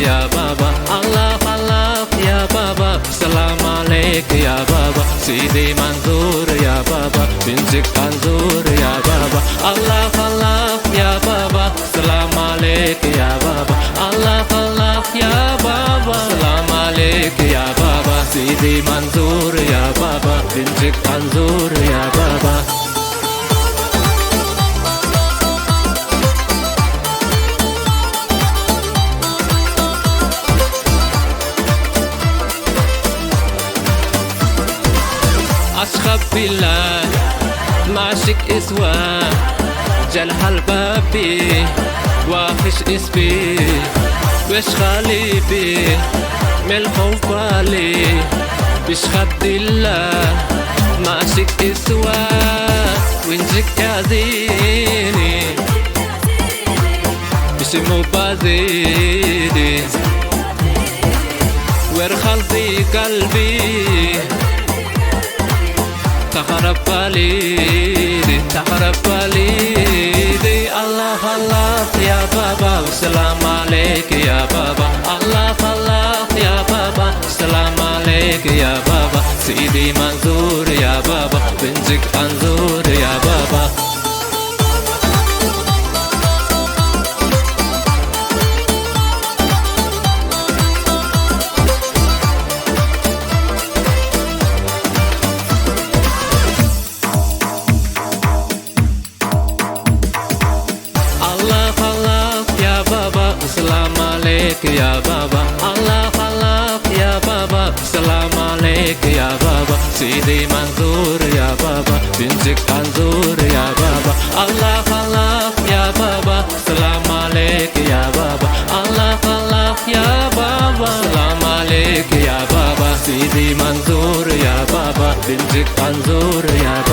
ya baba. Allah Allah ya baba. Salam alaik ya baba. Sidi Manzoor ya baba. Bintik Manzoor ya baba. Allah Allah ya baba. Salam alaik ya baba. Allah Allah ya baba. Salam alaik ya baba. Sidi Manzoor ya baba. Bintik Manzoor ya baba. أشخب بالله معشق إسوان جلها البابي واخش اسبي وش خالبي من الخوف علي بشخد الله معشق إسوان وينجك يعزيني بشمو بازيدي ويرخل في قلبي تخرب باليدي تخرب باليدي الله الله يا بابا والسلام عليك يا بابا الله الله يا بابا السلام عليك يا بابا سيدي منظور يا بابا بنتك منظور يا بابا السلام عليك يا بابا الله الله يا بابا السلام عليك يا بابا سيدي منظور يا بابا بنتك منظور يا بابا الله الله يا بابا السلام عليك يا بابا الله الله يا بابا السلام عليك يا بابا سيدي منظور يا بابا بنتك منظور يا بابا